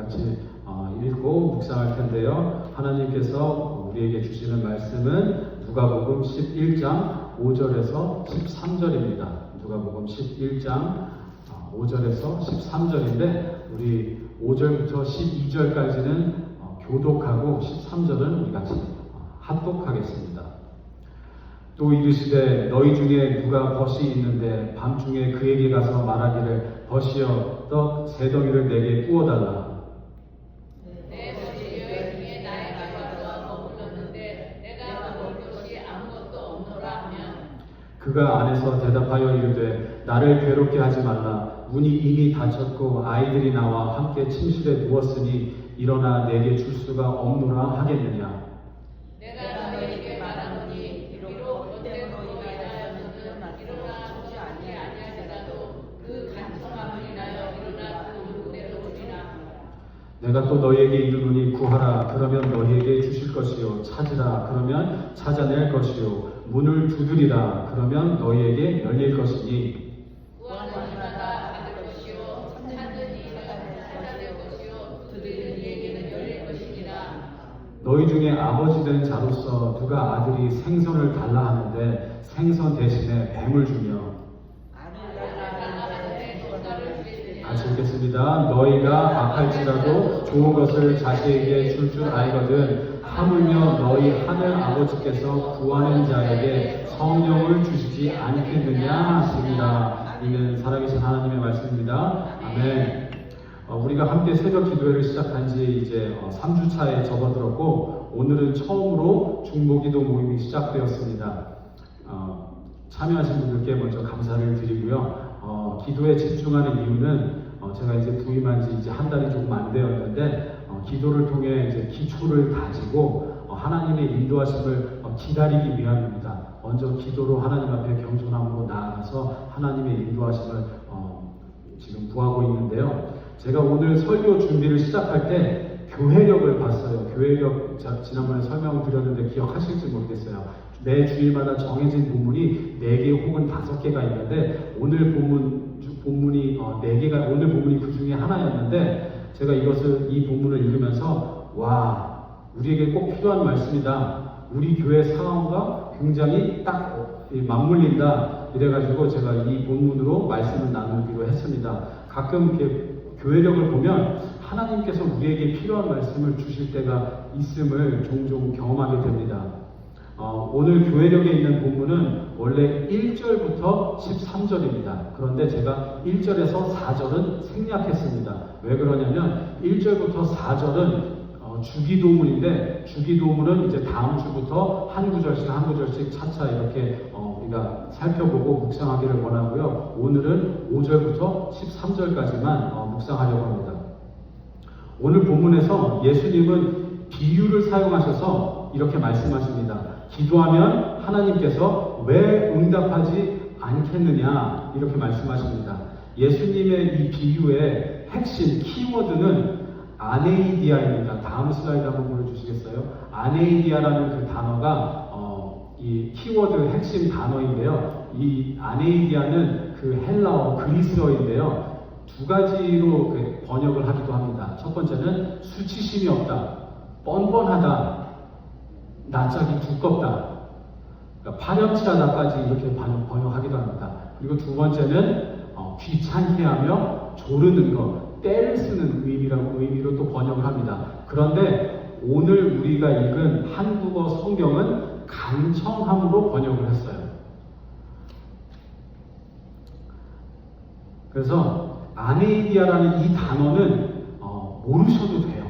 같이 읽고 묵상할 텐데요. 하나님께서 우리에게 주시는 말씀은 누가복음 11장 5절에서 13절입니다. 누가복음 11장 5절에서 13절인데 우리 5절부터 12절까지는 교독하고 13절은 우리 같이 합독하겠습니다. 또 이르시되 너희 중에 누가 벗이 있는데 밤중에 그에게 가서 말하기를 벗이여 떡 세 덩이를 내게 구워달라. 내 벗이 여기 중에 나의 가져와서 머물렀는데 내가 먹을 것이 아무것도 없노라 하면 그가 안에서 대답하여 이르되 나를 괴롭게 하지 말라. 문이 이미 닫혔고 아이들이 나와 함께 침실에 누웠으니 일어나 내게 줄 수가 없노라 하겠느냐. 내가 너희에게 말하노니 비록 겉에 너희가 인하여서는 일어나 주지 아니하리라도 그 간청함을 인하여 일어나 그 누구대로 오리라. 내가 또 너희에게 이르노니 구하라 그러면 너희에게 주실 것이요 찾으라 그러면 찾아낼 것이요 문을 두드리라 그러면 너희에게 열릴 것이니 구하는 이마다 받을 것이요 찾는 이마다 찾아낼 것이요 두드리는 이에게는 열릴 것이니라. 너희 중에 아버지 된 자로서 누가 아들이 생선을 달라 하는데 생선 대신에 뱀을 주며 같이 읽겠습니다. 너희가 악할지라도 좋은 것을 자식에게 줄 알거든 하물며 너희 하늘 아버지께서 구하는 자에게 성령을 주시지 않겠느냐 하십니다. 이는 살아계신 하나님의 말씀입니다. 아멘. 우리가 함께 새벽 기도회를 시작한 지 이제 3주차에 접어들었고 오늘은 처음으로 중보기도 모임이 시작되었습니다. 참여하신 분들께 먼저 감사를 드리고요. 기도에 집중하는 이유는 제가 이제 부임한 지 이제 한 달이 조금 안 되었는데 기도를 통해 이제 기초를 다지고 하나님의 인도하심을 기다리기 위함입니다. 먼저 기도로 하나님 앞에 겸손함으로 나아가서 하나님의 인도하심을 지금 구하고 있는데요. 제가 오늘 설교 준비를 시작할 때 교회력을 봤어요. 교회력 지난번에 설명을 드렸는데 기억하실지 모르겠어요. 매 주일마다 정해진 본문이 4개 혹은 5개가 있는데 오늘 본문이 4개가 오늘 본문이 그 중에 하나였는데 제가 이 본문을 읽으면서 와 우리에게 꼭 필요한 말씀이다. 우리 교회 상황과 굉장히 딱 맞물린다. 이래가지고 제가 이 본문으로 말씀을 나누기로 했습니다. 가끔 이렇게 교회력을 보면 하나님께서 우리에게 필요한 말씀을 주실 때가 있음을 종종 경험하게 됩니다. 오늘 교회력에 있는 본문은 원래 1절부터 13절입니다. 그런데 제가 1절에서 4절은 생략했습니다. 왜 그러냐면 1절부터 4절은 주기도문인데 주기도문은 이제 다음 주부터 한 구절씩 차차 이렇게 우리가 살펴보고 묵상하기를 원하고요. 오늘은 5절부터 13절까지만 묵상하려고 합니다. 오늘 본문에서 예수님은 비유를 사용하셔서 이렇게 말씀하십니다. 기도하면 하나님께서 왜 응답하지 않겠느냐 이렇게 말씀하십니다. 예수님의 이 비유의 핵심 키워드는 아네이디아입니다. 다음 슬라이드 한번 보여주시겠어요? 아네이디아라는 그 단어가 이 키워드 핵심 단어인데요. 이 아네이디아는 그 헬라어 그리스어인데요. 두 가지로 번역을 하기도 합니다. 첫 번째는 수치심이 없다, 뻔뻔하다, 낯짝이 두껍다, 그러니까 파렴치하다까지 이렇게 번역하기도 합니다. 그리고 두 번째는 귀찮게 하며 조르는 것, 때를 쓰는 의미로 또 번역을 합니다. 그런데 오늘 우리가 읽은 한국어 성경은 간청함으로 번역을 했어요. 그래서 아네이디아라는 이 단어는 모르셔도 돼요.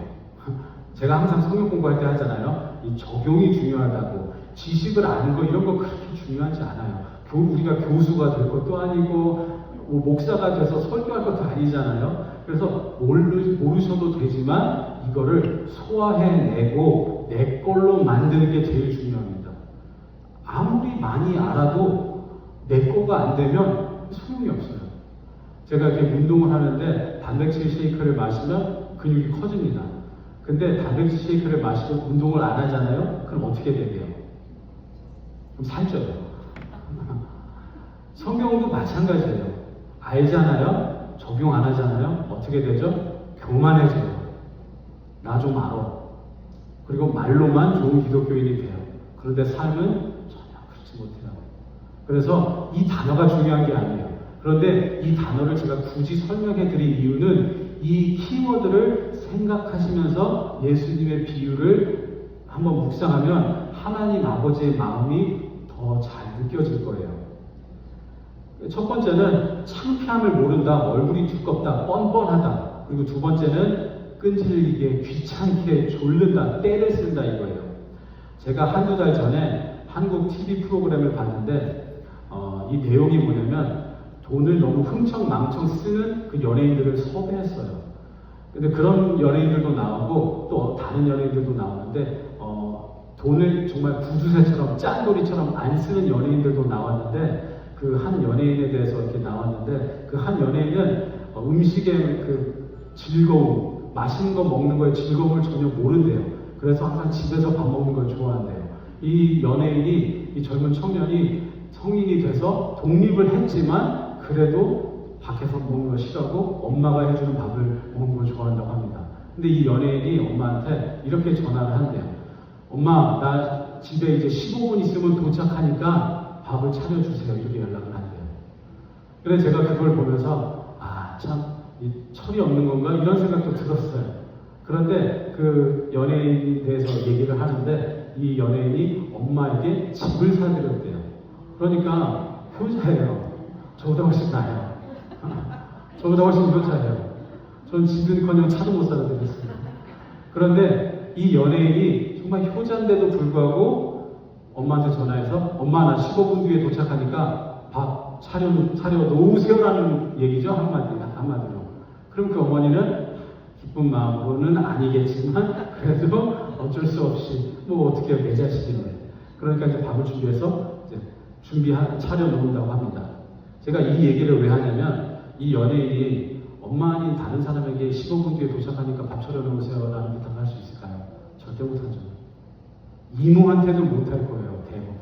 제가 항상 성경 공부할 때 하잖아요. 이 적용이 중요하다고. 지식을 아는 거 이런 거 그렇게 중요하지 않아요. 우리가 교수가 될 것도 아니고 목사가 돼서 설교할 것도 아니잖아요. 그래서 모르셔도 되지만 이거를 소화해내고 내 걸로 만드는 게 제일 중요합니다. 아무리 많이 알아도 내 거가 안 되면 소용이 없어요. 제가 이렇게 운동을 하는데 단백질 쉐이크를 마시면 근육이 커집니다. 근데 단백질 쉐이크를 마시고 운동을 안 하잖아요? 그럼 어떻게 되게요? 그럼 살쪄요. 성경도 마찬가지예요. 알잖아요? 적용 안 하잖아요? 어떻게 되죠? 교만해져요. 나 좀 알아. 그리고 말로만 좋은 기독교인이 돼요. 그런데 삶은 전혀 그렇지 못해요. 그래서 이 단어가 중요한 게 아니에요. 그런데 이 단어를 제가 굳이 설명해 드린 이유는 이 키워드를 생각하시면서 예수님의 비유를 한번 묵상하면 하나님 아버지의 마음이 더 잘 느껴질 거예요. 첫 번째는 창피함을 모른다, 얼굴이 두껍다, 뻔뻔하다. 그리고 두 번째는 끈질기게, 귀찮게, 졸른다, 때를 쓴다 이거예요. 제가 한두 달 전에 한국 TV 프로그램을 봤는데 이 내용이 뭐냐면 돈을 너무 흥청망청 쓰는 그 연예인들을 섭외했어요. 근데 그런 연예인들도 나오고 또 다른 연예인들도 나오는데 돈을 정말 구두쇠처럼 짠돌이처럼 안 쓰는 연예인들도 나왔는데 그 한 연예인에 대해서 이렇게 나왔는데 그 한 연예인은 음식의 그 즐거움, 맛있는 거 먹는 거에 즐거움을 전혀 모른대요. 그래서 항상 집에서 밥 먹는 걸 좋아한대요. 이 연예인이, 이 젊은 청년이 성인이 돼서 독립을 했지만 그래도 밖에서 먹는 걸 싫어하고 엄마가 해주는 밥을 먹는 걸 좋아한다고 합니다. 근데 이 연예인이 엄마한테 이렇게 전화를 한대요. 엄마, 나 집에 이제 15분 있으면 도착하니까 밥을 차려주세요. 이렇게 연락을 한대요. 그래서 제가 그걸 보면서 참 이 철이 없는 건가 이런 생각도 들었어요. 그런데 그 연예인에 대해서 얘기를 하는데 이 연예인이 엄마에게 집을 사드렸대요. 그러니까 효자예요. 저보다 훨씬 나아요. 저보다 훨씬 효자예요. 전 집은커녕 차도 못 사다 드렸습니다. 그런데 이 연예인이 정말 효자인데도 불구하고 엄마한테 전화해서 엄마 나 15분 뒤에 도착하니까 밥 차려 놓으세요라는 얘기죠. 한마디로. 그럼 그 어머니는 기쁜 마음으로는 아니겠지만 그래도 어쩔 수 없이 뭐 어떻게 해요, 내 자식인데. 그러니까 이제 밥을 준비해서 이제 차려 놓는다고 합니다. 제가 이 얘기를 왜 하냐면 이 연예인이 엄마 아닌 다른 사람에게 15분 뒤에 도착하니까 밥 차려 놓으세요라는 부탁을 할 수 있을까요? 절대 못하죠. 이모한테도 못할 거예요, 대부분.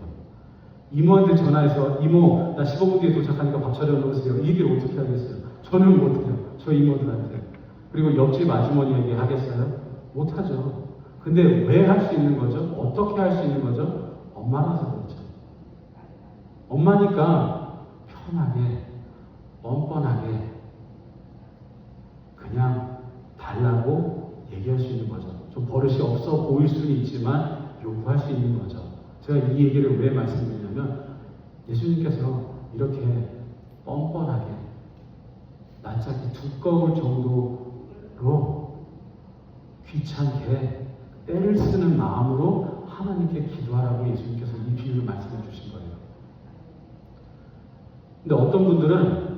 이모한테 전화해서 이모 나 15분 뒤에 도착하니까 밥 차려 놓으세요. 이 얘기를 어떻게 하겠어요? 저는 못해요. 저 이모들한테. 그리고 옆집 아주머니에게 하겠어요? 못하죠. 근데 왜 할 수 있는 거죠? 어떻게 할 수 있는 거죠? 엄마라서 그렇죠. 엄마니까 편하게, 뻔뻔하게 그냥 달라고 얘기할 수 있는 거죠. 좀 버릇이 없어 보일 수는 있지만 요구할 수 있는 거죠. 제가 이 얘기를 왜 말씀드리냐면 예수님께서 이렇게 뻔뻔하게 낯짝이 두꺼울 정도로 귀찮게 때를 쓰는 마음으로 하나님께 기도하라고 예수님께서 이 비유를 말씀해 주신 거예요. 근데 어떤 분들은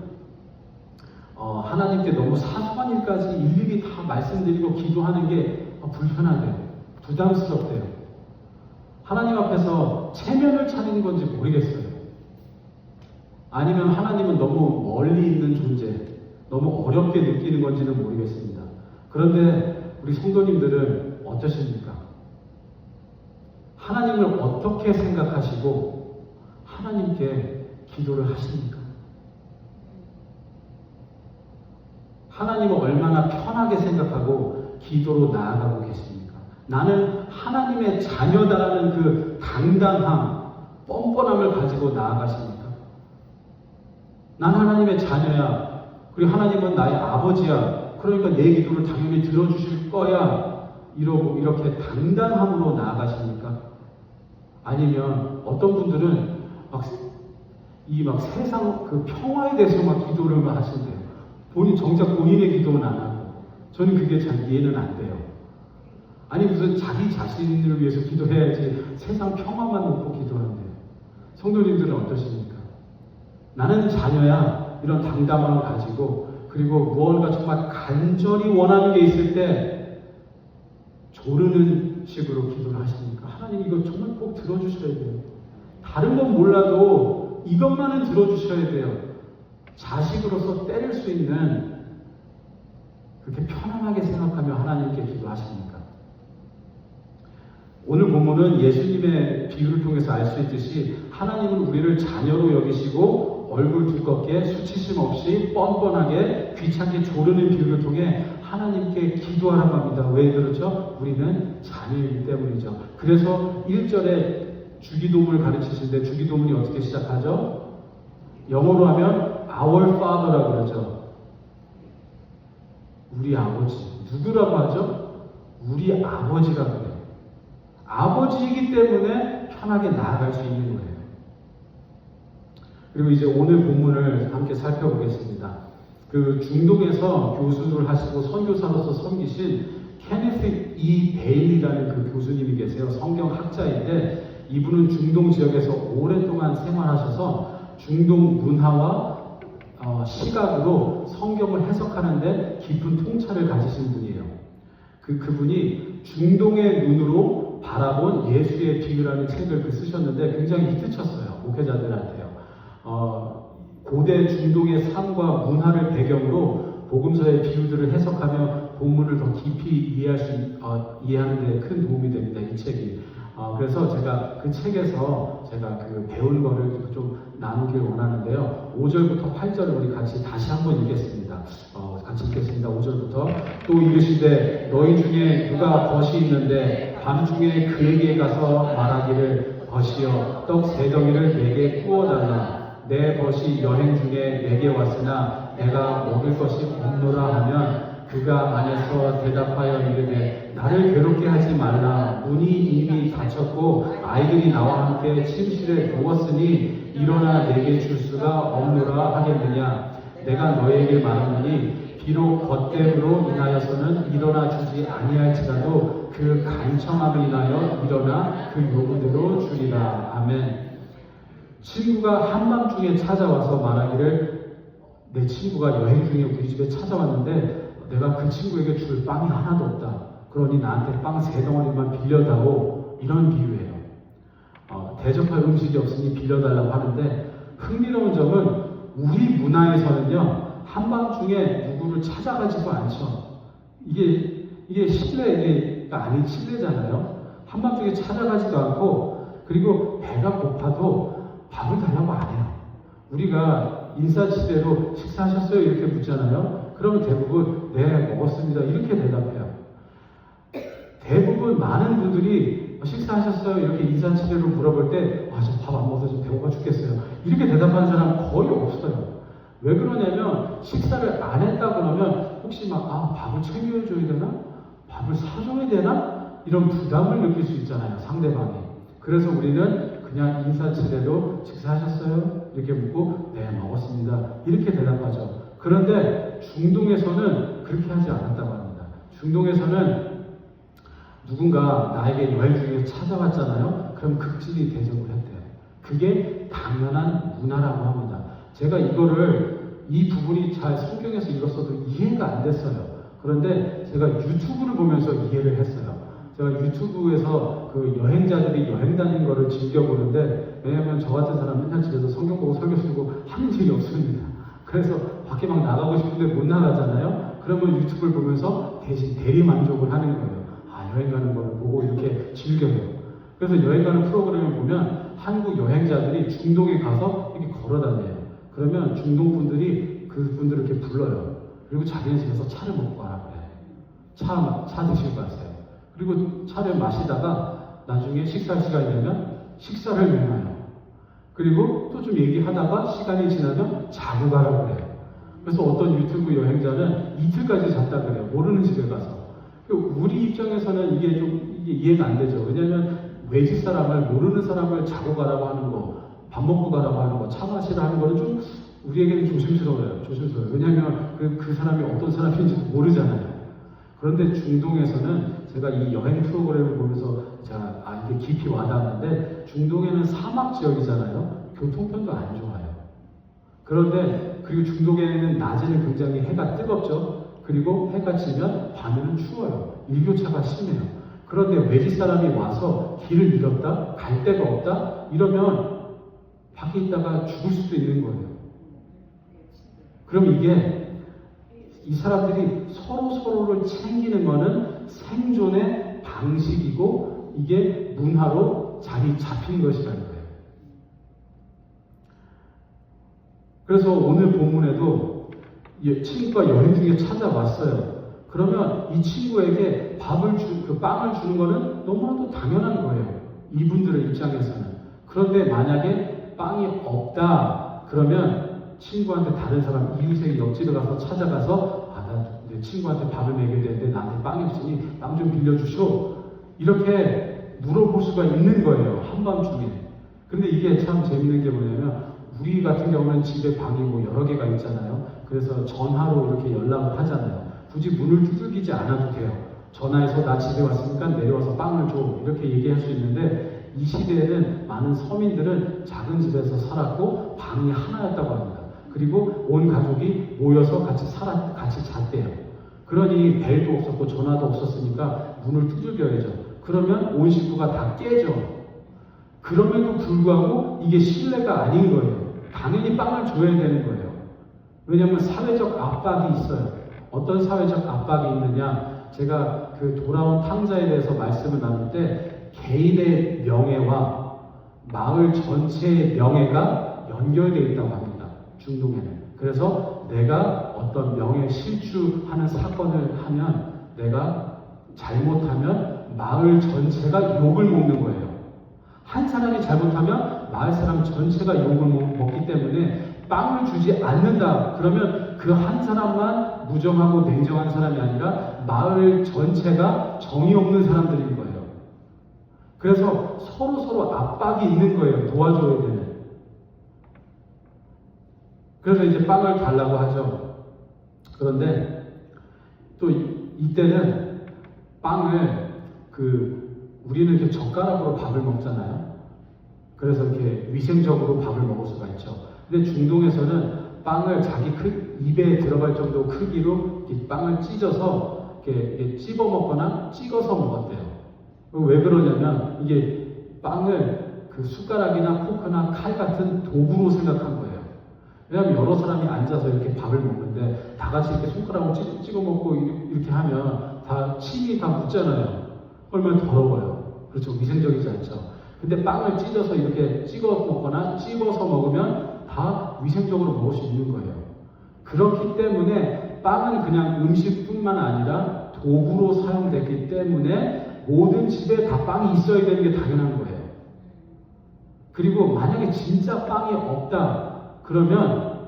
하나님께 너무 사소한 일까지 일일이 다 말씀드리고 기도하는 게 불편하대요. 부담스럽대요. 하나님 앞에서 체면을 차리는 건지 모르겠어요. 아니면 하나님은 너무 멀리 있는 존재, 너무 어렵게 느끼는 건지는 모르겠습니다. 그런데 우리 성도님들은 어떠십니까? 하나님을 어떻게 생각하시고 하나님께 기도를 하십니까? 하나님을 얼마나 편하게 생각하고 기도로 나아가고 계십니까? 나는 하나님의 자녀다라는 그 당당함, 뻔뻔함을 가지고 나아가십니까? 난 하나님의 자녀야. 그리고 하나님은 나의 아버지야. 그러니까 내 기도를 당연히 들어주실 거야. 이러고 이렇게 당당함으로 나아가십니까? 아니면 어떤 분들은 막 세상 그 평화에 대해서 막 기도를 하신대요. 정작 본인의 기도는 안 하고. 저는 그게 잘 이해는 안 돼요. 아니 무슨 자기 자신을 위해서 기도해야지 세상 평화만 놓고 기도한대요. 성도님들은 어떠십니까? 나는 자녀야. 이런 당담함을 가지고 그리고 무언가 정말 간절히 원하는 게 있을 때 조르는 식으로 기도를 하십니까? 하나님 이거 정말 꼭 들어주셔야 돼요. 다른 건 몰라도 이것만은 들어주셔야 돼요. 자식으로서 때릴 수 있는 그렇게 편안하게 생각하며 하나님께 기도하십니까? 오늘 본문은 예수님의 비유를 통해서 알 수 있듯이 하나님은 우리를 자녀로 여기시고 얼굴 두껍게 수치심 없이 뻔뻔하게 귀찮게 조르는 비유를 통해 하나님께 기도하라고 합니다. 왜 그렇죠? 우리는 자녀이기 때문이죠. 그래서 1절에 주기도문을 가르치시는데 주기도문이 어떻게 시작하죠? 영어로 하면 Our Father라고 그러죠. 우리 아버지. 누구라고 하죠? 우리 아버지라고 해요. 아버지이기 때문에 편하게 나아갈 수 있는 거예요. 그리고 이제 오늘 본문을 함께 살펴보겠습니다. 그 중동에서 교수를 하시고 선교사로서 섬기신 케네스 E. 베일리라는 그 교수님이 계세요. 성경학자인데 이분은 중동 지역에서 오랫동안 생활하셔서 중동 문화와 시각으로 성경을 해석하는데 깊은 통찰을 가지신 분이에요. 그분이 중동의 눈으로 바라본 예수의 비유라는 책을 쓰셨는데 굉장히 히트쳤어요. 목회자들한테요. 고대 중동의 삶과 문화를 배경으로 복음서의 비유들을 해석하며 본문을 더 깊이 이해하는 데 큰 도움이 됩니다. 이 책이. 그래서 제가 그 책에서 제가 그 배운 거를 좀 나누길 원하는데요. 5절부터 8절을 우리 같이 다시 한번 읽겠습니다. 같이 읽겠습니다. 5절부터 또 이르시되 너희 중에 누가 벗이 있는데 밤중에 그에게 가서 말하기를 벗이여 떡 3덩이를 내게 구워달라. 내 벗이 여행 중에 내게 왔으나 내가 먹을 것이 없노라 하면 그가 안에서 대답하여 이르되 나를 괴롭게 하지 말라. 문이 이미 닫혔고 아이들이 나와 함께 침실에 누웠으니 일어나 내게 줄 수가 없노라 하겠느냐. 내가 너에게 말하노니 비록 벗됨으로 인하여서는 일어나 주지 아니할지라도 그 간청함을 인하여 일어나 그 요구대로 주리라. 아멘. 친구가 한밤중에 찾아와서 말하기를 내 친구가 여행 중에 우리 집에 찾아왔는데 내가 그 친구에게 줄 빵이 하나도 없다. 그러니 나한테 빵 3덩어리만 빌려다오. 이런 비유예요. 대접할 음식이 없으니 빌려달라고 하는데 흥미로운 점은 우리 문화에서는요 한밤중에 누구를 찾아가지도 않죠. 이게 신뢰가 아닌 신뢰잖아요. 한밤중에 찾아가지도 않고 그리고 배가 고파도 밥을 달라고 안 해요. 우리가 인사치레로 식사하셨어요? 이렇게 묻잖아요. 그러면 대부분 네 먹었습니다. 이렇게 대답해요. 대부분 많은 분들이 식사하셨어요? 이렇게 인사치레로 물어볼 때 저 밥 안 먹어서 좀 배고파 죽겠어요. 이렇게 대답하는 사람 거의 없어요. 왜 그러냐면 식사를 안 했다 그러면 혹시 밥을 챙겨줘야 되나? 밥을 사줘야 되나? 이런 부담을 느낄 수 있잖아요. 상대방이. 그래서 우리는 그냥 인사치레로 식사하셨어요? 이렇게 묻고 네 먹었습니다. 이렇게 대답하죠. 그런데 중동에서는 그렇게 하지 않았다고 합니다. 중동에서는 누군가 나에게 여행 중에 찾아왔잖아요. 그럼 극진히 대접을 했대요. 그게 당연한 문화라고 합니다. 제가 이 부분이 잘 성경에서 읽었어도 이해가 안 됐어요. 그런데 제가 유튜브를 보면서 이해를 했어요. 제가 유튜브에서 그 여행자들이 여행 다니는 거를 즐겨보는데 왜냐면 저 같은 사람 맨날 집에서 성경 보고 설교 쓰고 하는 일이 없습니다. 그래서 밖에 막 나가고 싶은데 못 나가잖아요. 그러면 유튜브를 보면서 대신 대리 만족을 하는 거예요. 여행 가는 거를 보고 이렇게 즐겨요. 그래서 여행 가는 프로그램을 보면 한국 여행자들이 중동에 가서 이렇게 걸어 다녀요. 그러면 중동 분들이 그분들을 이렇게 불러요. 그리고 자기네 집에서 차를 먹고 가라 그래. 차 드시고 가세요. 그리고 차를 마시다가 나중에 식사 시간이 되면 식사를 메워요. 그리고 또 좀 얘기하다가 시간이 지나면 자고 가라고 그래요. 그래서 어떤 유튜브 여행자는 이틀까지 잤다 그래요. 모르는 집에 가서. 우리 입장에서는 이게 이해가 안 되죠. 왜냐하면 외지 사람을 모르는 사람을 자고 가라고 하는 거, 밥 먹고 가라고 하는 거, 차 마시라 하는 거는 좀 우리에게는 조심스러워요. 왜냐하면 그 사람이 어떤 사람인지 모르잖아요. 그런데 중동에서는 제가 이 여행 프로그램을 보면서 이게 깊이 와닿았는데 중동에는 사막 지역이잖아요. 교통편도 안 좋아요. 그런데 그리고 중동에는 낮에는 굉장히 해가 뜨겁죠. 그리고 해가 지면 밤에는 추워요. 일교차가 심해요. 그런데 외지 사람이 와서 길을 잃었다, 갈 데가 없다 이러면 밖에 있다가 죽을 수도 있는 거예요. 그럼 이게 이 사람들이 서로를 챙기는 거는 생존의 방식이고 이게 문화로 자리 잡힌 것이라는 거예요. 그래서 오늘 본문에도 친구가 여행 중에 찾아왔어요. 그러면 이 친구에게 그 빵을 주는 거는 너무나도 당연한 거예요. 이분들의 입장에서는. 그런데 만약에 빵이 없다 그러면 친구한테 다른 사람 이웃의 옆집에 가서 찾아가서 나 내 친구한테 밥을 먹여야 되는데 나한테 빵이 없으니 빵 좀 빌려주시오. 이렇게 물어볼 수가 있는 거예요. 한밤중에. 근데 이게 참 재밌는 게 뭐냐면 우리 같은 경우는 집에 방이 뭐 여러 개가 있잖아요. 그래서 전화로 이렇게 연락을 하잖아요. 굳이 문을 두들기지 않아도 돼요. 전화해서 나 집에 왔으니까 내려와서 빵을 줘. 이렇게 얘기할 수 있는데 이 시대에는 많은 서민들은 작은 집에서 살았고 방이 하나였다고 합니다. 그리고 온 가족이 모여서 같이 잤대요. 그러니 벨도 없었고 전화도 없었으니까 문을 두들겨야죠. 그러면 온 식구가 다 깨져. 그럼에도 불구하고 이게 신뢰가 아닌 거예요. 당연히 빵을 줘야 되는 거예요. 왜냐하면 사회적 압박이 있어요. 어떤 사회적 압박이 있느냐? 제가 그 돌아온 탕자에 대해서 말씀을 나눌 때 개인의 명예와 마을 전체의 명예가 연결되어 있다고 합니다. 중동에는. 그래서 내가 어떤 명예 실추하는 사건을 하면 내가 잘못하면 마을 전체가 욕을 먹는 거예요. 한 사람이 잘못하면 마을 사람 전체가 욕을 먹기 때문에 빵을 주지 않는다. 그러면 그 한 사람만 무정하고 냉정한 사람이 아니라 마을 전체가 정이 없는 사람들인 거예요. 그래서 서로 압박이 있는 거예요. 도와줘야 되는. 그래서 이제 빵을 달라고 하죠. 그런데 또 이때는 빵을 우리는 이렇게 젓가락으로 밥을 먹잖아요. 그래서 이렇게 위생적으로 밥을 먹을 수가 있죠. 근데 중동에서는 빵을 자기 입에 들어갈 정도 크기로 이 빵을 찢어서 이렇게 찝어 먹거나 찍어서 먹었대요. 왜 그러냐면 이게 빵을 그 숟가락이나 포크나 칼 같은 도구로 생각한 거예요. 왜냐하면 여러 사람이 앉아서 이렇게 밥을 먹는데 다 같이 이렇게 손가락으로 찍어 먹고 이렇게 하면 다 침이 다 묻잖아요. 얼마나 더러워요. 그렇죠. 위생적이지 않죠. 근데 빵을 찢어서 이렇게 찍어 먹거나 찝어서 먹으면 다 위생적으로 먹을 수 있는 거예요. 그렇기 때문에 빵은 그냥 음식뿐만 아니라 도구로 사용됐기 때문에 모든 집에 다 빵이 있어야 되는 게 당연한 거예요. 그리고 만약에 진짜 빵이 없다 그러면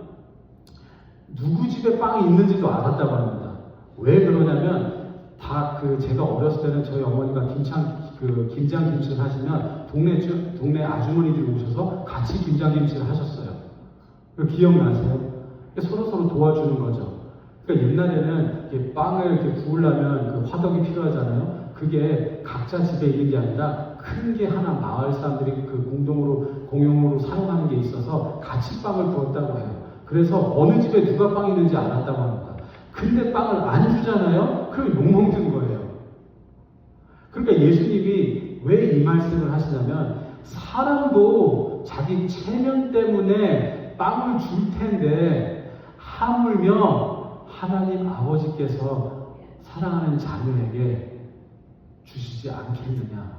누구 집에 빵이 있는지도 알았다고 합니다. 왜 그러냐면 제가 어렸을 때는 저희 어머니가 김장김치를 하시면 동네 아주머니들이 오셔서 같이 김장김치를 하셨어요. 기억나세요? 서로 도와주는 거죠. 그러니까 옛날에는 빵을 이렇게 구우려면 그 화덕이 필요하잖아요. 그게 각자 집에 있는 게 아니라 큰 게 하나 마을 사람들이 공용으로 사용하는 게 있어서 같이 빵을 구웠다고 해요. 그래서 어느 집에 누가 빵이 있는지 알았다고 합니다. 근데 빵을 안 주잖아요? 그럼 욕먹는 거예요. 그러니까 예수님이 왜 이 말씀을 하시냐면 사람도 자기 체면 때문에 빵을 줄 텐데 하물며 하나님 아버지께서 사랑하는 자녀에게 주시지 않겠느냐.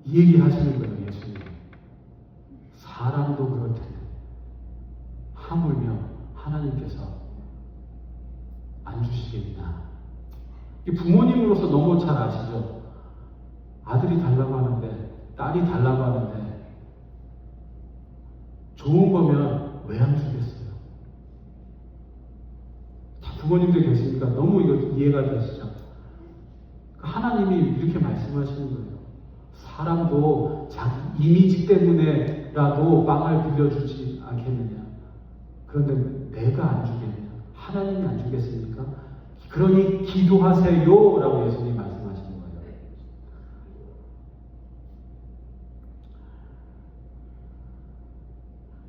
이 얘기 하시는 거예요, 예수님. 사람도 그럴 텐데 하물며 하나님께서 안 주시겠나. 부모님으로서 너무 잘 아시죠? 아들이 달라고 하는데 딸이 달라고 하는데 좋은 거면 왜 안 주겠어요? 다 부모님들 계시니까 너무 이거 이해가 되시죠? 하나님이 이렇게 말씀하시는 거예요. 사람도 자기 이미지 때문에라도 빵을 빌려주지 않겠느냐. 그런데 내가 안 주겠냐. 하나님이 안 주겠습니까? 그러니 기도하세요 라고 예수님이 말씀하시는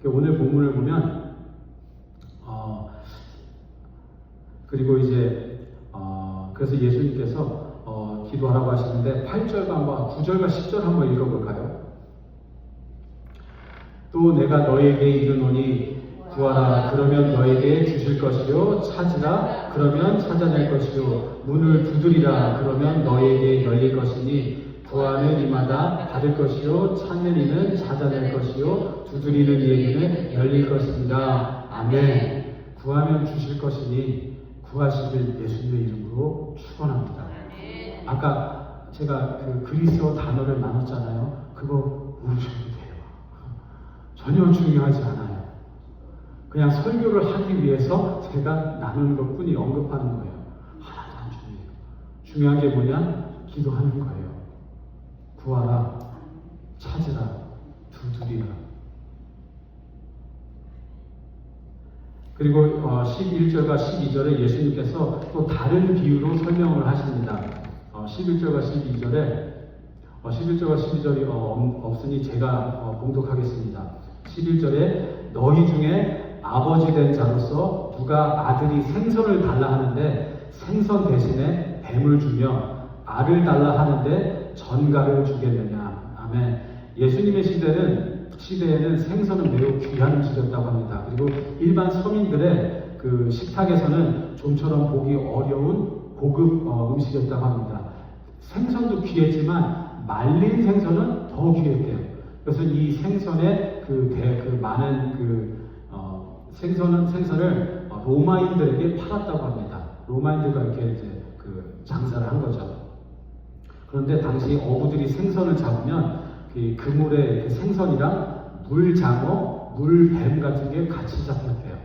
거예요. 오늘 본문을 보면 그리고 이제 그래서 예수님께서 기도하라고 하시는데 8절과 9절과 10절 한번 읽어볼까요? 또 내가 너에게 이르노니 구하라 그러면 너에게 주실 것이요 찾으라 그러면 찾아낼 것이요 문을 두드리라 그러면 너에게 열릴 것이니 구하는 이마다 받을 것이요 찾는 이는 찾아낼 것이요 두드리는 이에게는 열릴 것입니다. 아멘. 구하면 주실 것이니 부하시길 예수님의 이름으로 축원합니다. 아까 제가 그 그리스어 단어를 나눴잖아요. 그거 모르셔도 돼요. 전혀 중요하지 않아요. 그냥 설교를 하기 위해서 제가 나누는 것뿐이 언급하는 거예요. 하나도 안 중요해요. 중요한 게 뭐냐? 기도하는 거예요. 구하라, 찾으라, 두드리라. 그리고 11절과 12절에 예수님께서 또 다른 비유로 설명을 하십니다. 11절과 12절에 11절과 12절이 없으니 제가 봉독하겠습니다. 11절에 너희 중에 아버지 된 자로서 누가 아들이 생선을 달라 하는데 생선 대신에 뱀을 주며 알을 달라 하는데 전갈을 주겠느냐. 아멘. 예수님의 시대에는 생선은 매우 귀한 음식이었다고 합니다. 그리고 일반 서민들의 그 식탁에서는 좀처럼 보기 어려운 고급 음식이었다고 합니다. 생선도 귀했지만 말린 생선은 더 귀했대요. 그래서 이 생선의 많은 생선을 로마인들에게 팔았다고 합니다. 로마인들과 이렇게 이제 그 장사를 한 거죠. 그런데 당시 어부들이 생선을 잡으면 그 물에 생선이랑 물장어, 물뱀 같은 게 같이 잡혔대요.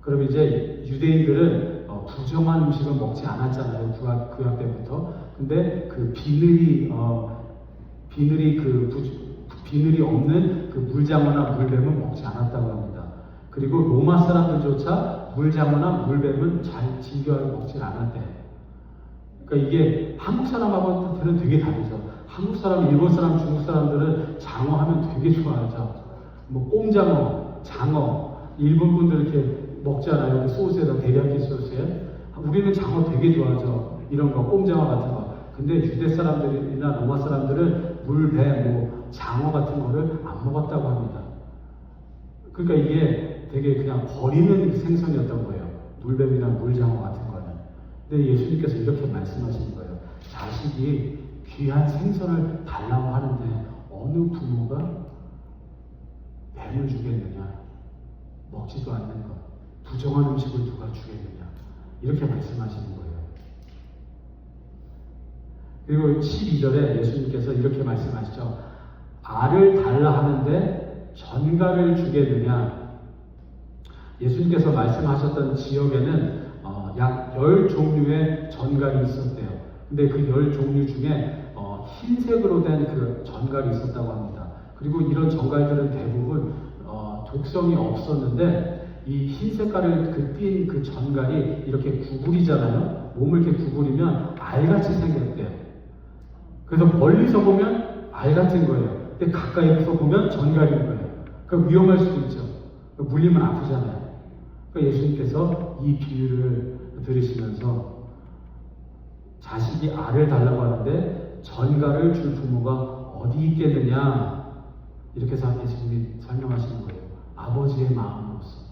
그럼 이제 유대인들은 부정한 음식을 먹지 않았잖아요. 구약 때부터. 근데 그 비늘이 없는 그 물장어나 물뱀은 먹지 않았다고 합니다. 그리고 로마 사람들조차 물장어나 물뱀은 잘 즐겨 먹지 않았대요. 그러니까 이게 한국 사람하고는 되게 다르죠. 한국 사람, 일본 사람, 중국 사람들은 장어 하면 되게 좋아하죠. 뭐 꼼장어, 장어, 일본 분들 이렇게 먹잖아요. 소스에다 데리야끼 소스에. 우리는 장어 되게 좋아하죠. 이런 거, 꼼장어 같은 거. 근데 유대 사람들이나 로마 사람들은 물배, 장어 같은 거를 안 먹었다고 합니다. 그러니까 이게 되게 그냥 버리는 생선이었던 거예요. 물뱀이나 물장어 같은 거는. 근데 예수님께서 이렇게 말씀하시는 거예요. 자식이 귀한 생선을 달라고 하는데 어느 부모가 뱀을 주겠느냐? 먹지도 않는 것. 부정한 음식을 누가 주겠느냐? 이렇게 말씀하시는 거예요. 그리고 12절에 예수님께서 이렇게 말씀하시죠. 알을 달라 하는데 전갈을 주겠느냐? 예수님께서 말씀하셨던 지역에는 약 10종류의 전갈이 있었대요. 근데 그 10종류 중에 흰색으로 된 그 전갈이 있었다고 합니다. 그리고 이런 전갈들은 대부분 독성이 없었는데 이 흰 색깔을 띈 그 전갈이 이렇게 구부리잖아요. 몸을 이렇게 구부리면 알같이 생겼대요. 그래서 멀리서 보면 알 같은 거예요. 근데 가까이서 보면 전갈인 거예요. 그러니까 위험할 수도 있죠. 물리면 아프잖아요. 그러니까 예수님께서 이 비유를 들으시면서 자식이 알을 달라고 하는데 전갈을 줄 부모가 어디 있겠느냐, 이렇게 해서 예수님이 설명하시는 거예요. 아버지의 마음으로서.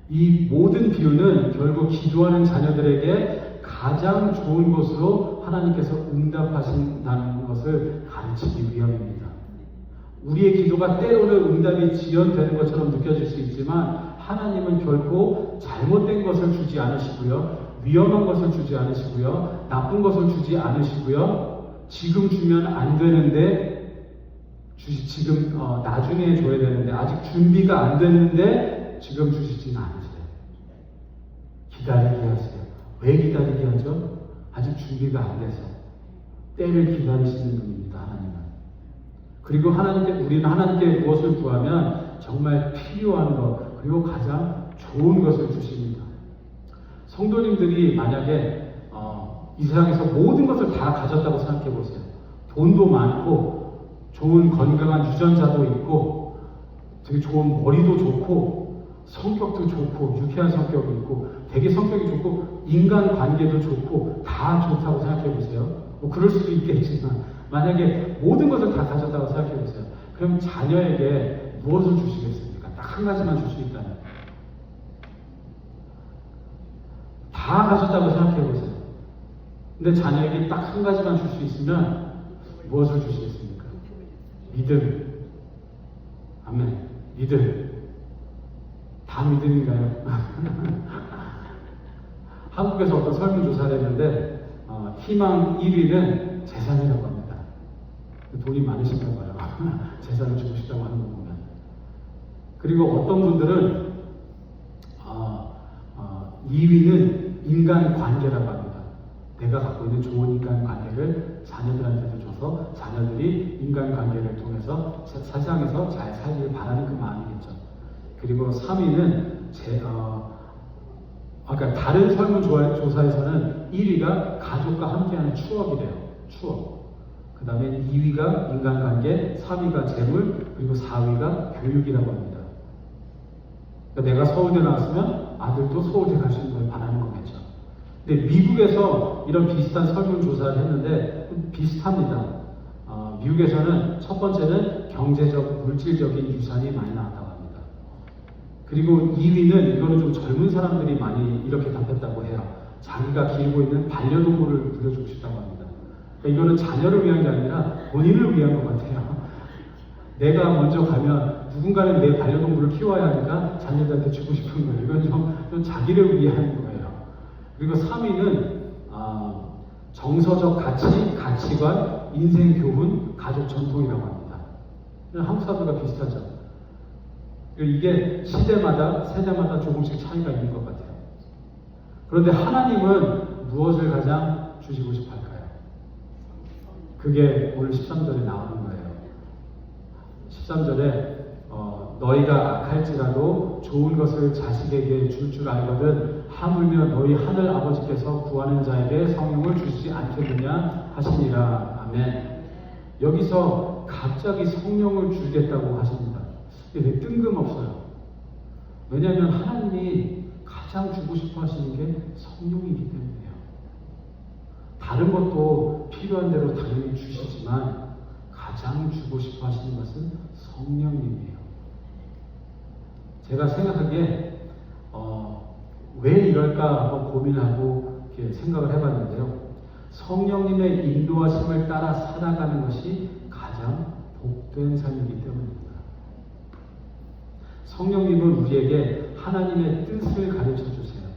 이 모든 비유는 결국 기도하는 자녀들에게 가장 좋은 것으로 하나님께서 응답하신다는 것을 가르치기 위함입니다. 우리의 기도가 때로는 응답이 지연되는 것처럼 느껴질 수 있지만 하나님은 결코 잘못된 것을 주지 않으시고요, 위험한 것을 주지 않으시고요, 나쁜 것을 주지 않으시고요, 지금 주면 안 되는데 지금 나중에 줘야 되는데 아직 준비가 안 됐는데 지금 주시지는 않으세요. 기다리게 하세요. 왜 기다리게 하죠? 아직 준비가 안 돼서. 때를 기다리시는 분입니다. 하나님은. 그리고 우리는 하나님께 무엇을 구하면 정말 필요한 것, 그리고 가장 좋은 것을 주십니다. 성도님들이 만약에 이 세상에서 모든 것을 다 가졌다고 생각해 보세요. 돈도 많고 좋은 건강한 유전자도 있고 되게 좋은 머리도 좋고 성격도 좋고 유쾌한 성격이 있고 되게 성격이 좋고 인간관계도 좋고 다 좋다고 생각해 보세요. 그럴 수도 있겠지만 만약에 모든 것을 다 가졌다고 생각해 보세요. 그럼 자녀에게 무엇을 주시겠습니까? 딱 한 가지만 줄 수 있다면 다 가졌다고 생각해 보세요. 근데 자녀에게 딱 한 가지만 줄 수 있으면 무엇을 주시겠습니까? 믿음. 아멘. 믿음. 다 믿음인가요? 한국에서 어떤 설문조사를 했는데 희망 1위는 재산이라고 합니다. 돈이 많으신가 봐요. 재산을 주고 싶다고 하는 거 보면. 그리고 어떤 분들은 2위는 인간관계라고 합니다. 내가 갖고 있는 좋은 인간관계를 자녀들한테도 줘서 자녀들이 인간관계를 통해서 세상에서 잘 살기를 바라는 그 마음이겠죠. 그리고 3위는 그러니까 다른 설문조사에서는 1위가 가족과 함께하는 추억이래요. 추억. 그 다음에 2위가 인간관계, 3위가 재물, 그리고 4위가 교육이라고 합니다. 그러니까 내가 서울대 나왔으면 아들도 서울대 갈 수 있는 걸 바라는 거겠죠. 근데 미국에서 이런 비슷한 설문조사를 했는데 비슷합니다. 미국에서는 첫 번째는 경제적, 물질적인 유산이 많이 나왔다고 합니다. 그리고 2위는 이거는 좀 젊은 사람들이 많이 이렇게 답했다고 해요. 자기가 기르고 있는 반려동물을 물려주고 싶다고 합니다. 그러니까 이거는 자녀를 위한 게 아니라 본인을 위한 것 같아요. 내가 먼저 가면 누군가는 내 반려동물을 키워야 하니까 자녀들한테 주고 싶은 거예요. 이건 좀 자기를 위한 거예요. 그리고 3위는 정서적 가치, 가치관, 인생 교훈, 가족 전통이라고 합니다. 한국 사람들과 비슷하죠. 이게 시대마다, 세대마다 조금씩 차이가 있는 것 같아요. 그런데 하나님은 무엇을 가장 주시고 싶어 할까요? 그게 오늘 13절에 나오는 거예요. 13절에 너희가 악할지라도 좋은 것을 자식에게 줄 줄 알거든 하물며 너희 하늘 아버지께서 구하는 자에게 성령을 주시지 않겠느냐 하시니라. 아멘. 여기서 갑자기 성령을 주겠다고 하십니다. 이게 뜬금없어요. 왜냐하면 하나님이 가장 주고 싶어 하시는 게 성령이기 때문이에요. 다른 것도 필요한 대로 당연히 주시지만 가장 주고 싶어 하시는 것은 성령님이에요. 제가 생각하기에 왜 이럴까 한번 고민하고 이렇게 생각을 해봤는데요. 성령님의 인도하심을 따라 살아가는 것이 가장 복된 삶이기 때문입니다. 성령님은 우리에게 하나님의 뜻을 가르쳐 주세요.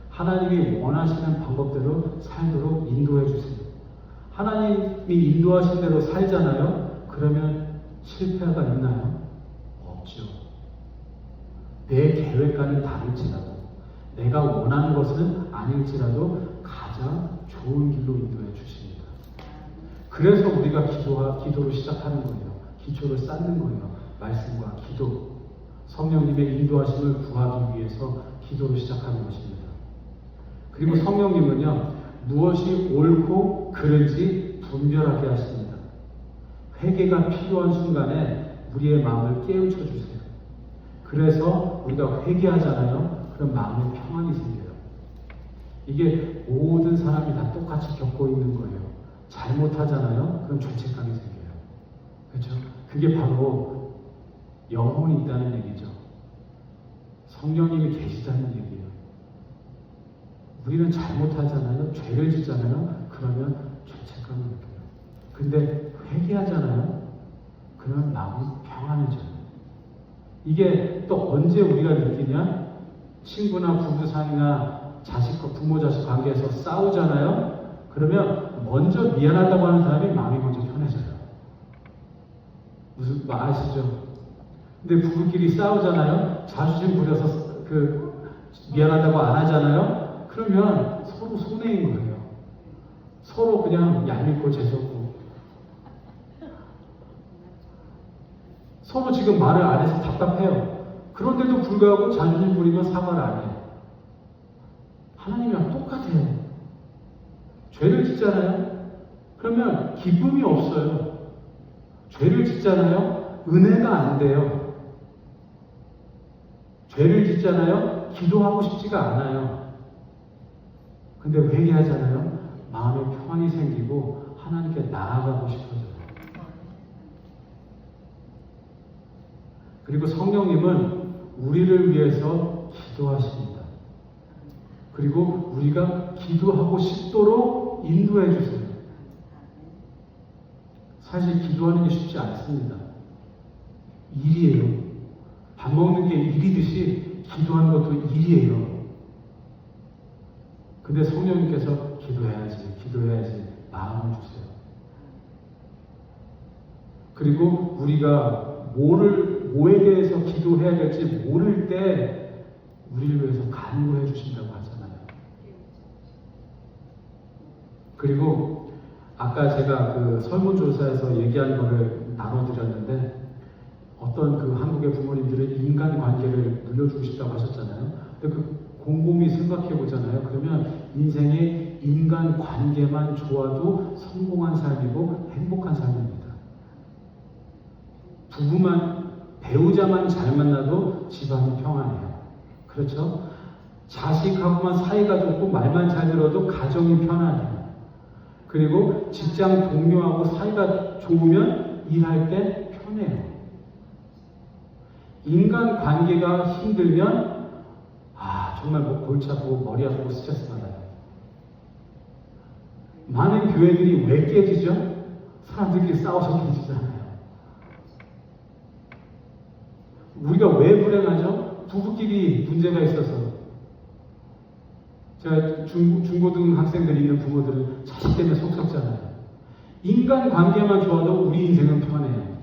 하나님이 원하시는 방법대로 살도록 인도해 주세요. 하나님이 인도하신 대로 살잖아요. 그러면 실패가 있나요? 없죠. 내 계획과는 다를지라도, 내가 원하는 것은 아닐지라도 가장 좋은 길로 인도해 주십니다. 그래서 우리가 기도를 시작하는 거예요. 기초를 쌓는 거예요. 말씀과 기도. 성령님의 인도하심을 구하기 위해서 기도를 시작하는 것입니다. 그리고 성령님은요, 무엇이 옳고 그른지 분별하게 하십니다. 회개가 필요한 순간에 우리의 마음을 깨우쳐 주세요. 그래서 우리가 회개하잖아요. 그럼 마음에 평안이 생겨요. 이게 모든 사람이 다 똑같이 겪고 있는 거예요. 잘못하잖아요. 그럼 죄책감이 생겨요. 그렇죠? 그게 바로 영혼이 있다는 얘기죠. 성령님이 계시다는 얘기예요. 우리는 잘못하잖아요. 죄를 짓잖아요. 그러면 죄책감을 느껴요. 근데 회개하잖아요. 그러면 마음이 평안해져요. 이게 또 언제 우리가 느끼냐? 친구나 부부 사이나 자식과 부모 자식 관계에서 싸우잖아요. 그러면 먼저 미안하다고 하는 사람이 마음이 먼저 편해져요. 무슨 말 아시죠? 근데 부부끼리 싸우잖아요. 자존심 부려서 미안하다고 안 하잖아요. 그러면 서로 손해인 거예요. 서로 그냥 얄밉고 재수없고 서로 지금 말을 안 해서 답답해요. 그런데도 불구하고 자존심 부리면 사과를 안 해요. 하나님이랑 똑같아요. 죄를 짓잖아요. 그러면 기쁨이 없어요. 죄를 짓잖아요. 은혜가 안 돼요. 죄를 짓잖아요. 기도하고 싶지가 않아요. 근데 회개하잖아요. 마음에 평안이 생기고 하나님께 나아가고 싶어져요. 그리고 성령님은 우리를 위해서 기도하십니다. 그리고 우리가 기도하고 싶도록 인도해 주세요. 사실 기도하는 게 쉽지 않습니다. 일이에요. 밥 먹는 게 일이듯이 기도하는 것도 일이에요. 근데 성령님께서 기도해야지 마음을 주세요. 그리고 우리가 뭐에 대해서 기도해야 될지 모를 때 우리를 위해서 간구해 주신다고 하잖아요. 그리고 아까 제가 그 설문조사에서 얘기한 거를 나눠드렸는데 어떤 그 한국의 부모님들은 인간관계를 물려주고 싶다고 하셨잖아요. 근데 그 곰곰이 생각해 보잖아요. 그러면 인생의 인간관계만 좋아도 성공한 삶이고 행복한 삶입니다. 배우자만 잘 만나도 집안이 평안해요. 그렇죠? 자식하고만 사이가 좋고 말만 잘 들어도 가정이 편안해요. 그리고 직장 동료하고 사이가 좋으면 일할 때 편해요. 인간 관계가 힘들면 정말 골치 아프고 머리 아프고 스트레스 받아요. 많은 교회들이 왜 깨지죠? 사람들끼리 싸워서 깨지잖아요. 우리가 왜 불행하죠? 부부끼리 문제가 있어서. 제가 중고등 학생들이 있는 부모들은 자식 때문에 속 썩잖아요. 인간 관계만 좋아도 우리 인생은 편해요.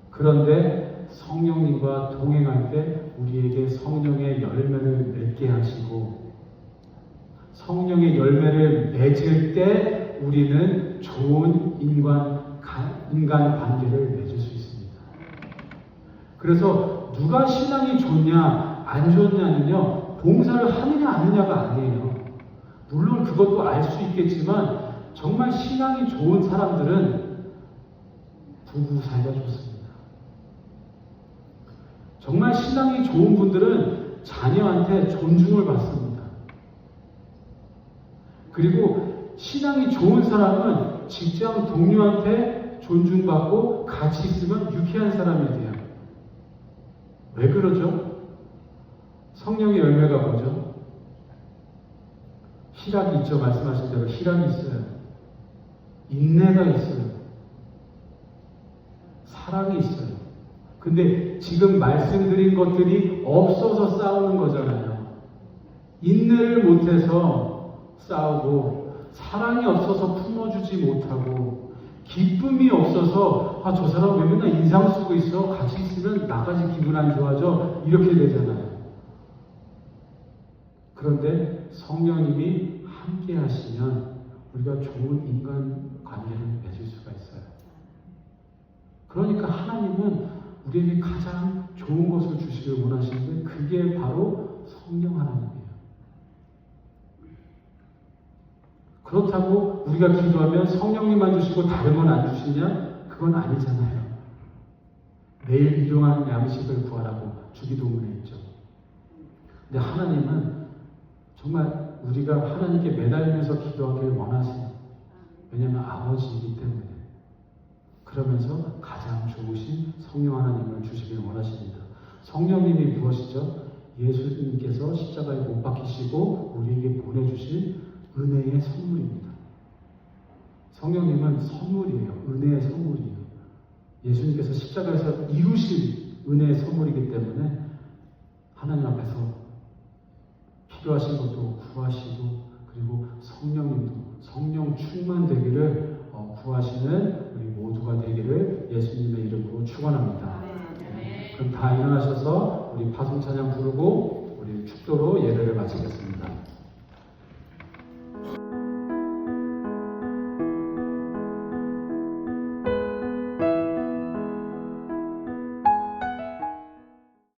그런데 성령님과 동행할 때 우리에게 성령의 열매를 맺게 하시고 성령의 열매를 맺을 때 우리는 좋은 인간 관계를 맺을 수 있습니다. 그래서 누가 신앙이 좋냐 안 좋냐는요 봉사를 하느냐 안 하느냐가 아니에요. 물론 그것도 알 수 있겠지만 정말 신앙이 좋은 사람들은 부부 사이가 좋습니다. 정말 신앙이 좋은 분들은 자녀한테 존중을 받습니다. 그리고 신앙이 좋은 사람은 직장 동료한테 존중받고 같이 있으면 유쾌한 사람이 돼요. 왜 그러죠? 성령의 열매가 뭐죠? 희락이 있죠. 말씀하신 대로 희락이 있어요. 인내가 있어요. 사랑이 있어요. 근데 지금 말씀드린 것들이 없어서 싸우는 거잖아요. 인내를 못해서 싸우고 사랑이 없어서 품어주지 못하고 기쁨이 없어서 저 사람 왜 맨날 인상 쓰고 있어? 같이 있으면 나까지 기분 안 좋아져? 이렇게 되잖아요. 그런데 성령님이 함께 하시면 우리가 좋은 인간 관계를 맺을 수가 있어요. 그러니까 하나님은 우리에게 가장 좋은 것을 주시길 원하시는데 그게 바로 성령 하나님이에요. 그렇다고 우리가 기도하면 성령님만 주시고 다른 건 안 주시냐? 그건 아니잖아요. 매일 일용하는 양식을 구하라고 주기도문에 있죠. 근데 하나님은 정말 우리가 하나님께 매달리면서 기도하기를 원하세요. 왜냐하면 아버지이기 때문에. 그러면서 가장 좋으신 성령 하나님을 주시길 원하십니다. 성령님이 무엇이죠? 예수님께서 십자가에 못 박히시고 우리에게 보내주신 은혜의 선물입니다. 성령님은 선물이에요. 은혜의 선물이에요. 예수님께서 십자가에서 이루신 은혜의 선물이기 때문에 하나님 앞에서 필요하신 것도 구하시고 그리고 성령님도 성령 충만되기를 구하시는 우리 모두가 되기를 예수님의 이름으로 축원합니다. 그럼 다 일어나셔서 우리 파송 찬양 부르고 우리 축도로 예배를 마치겠습니다.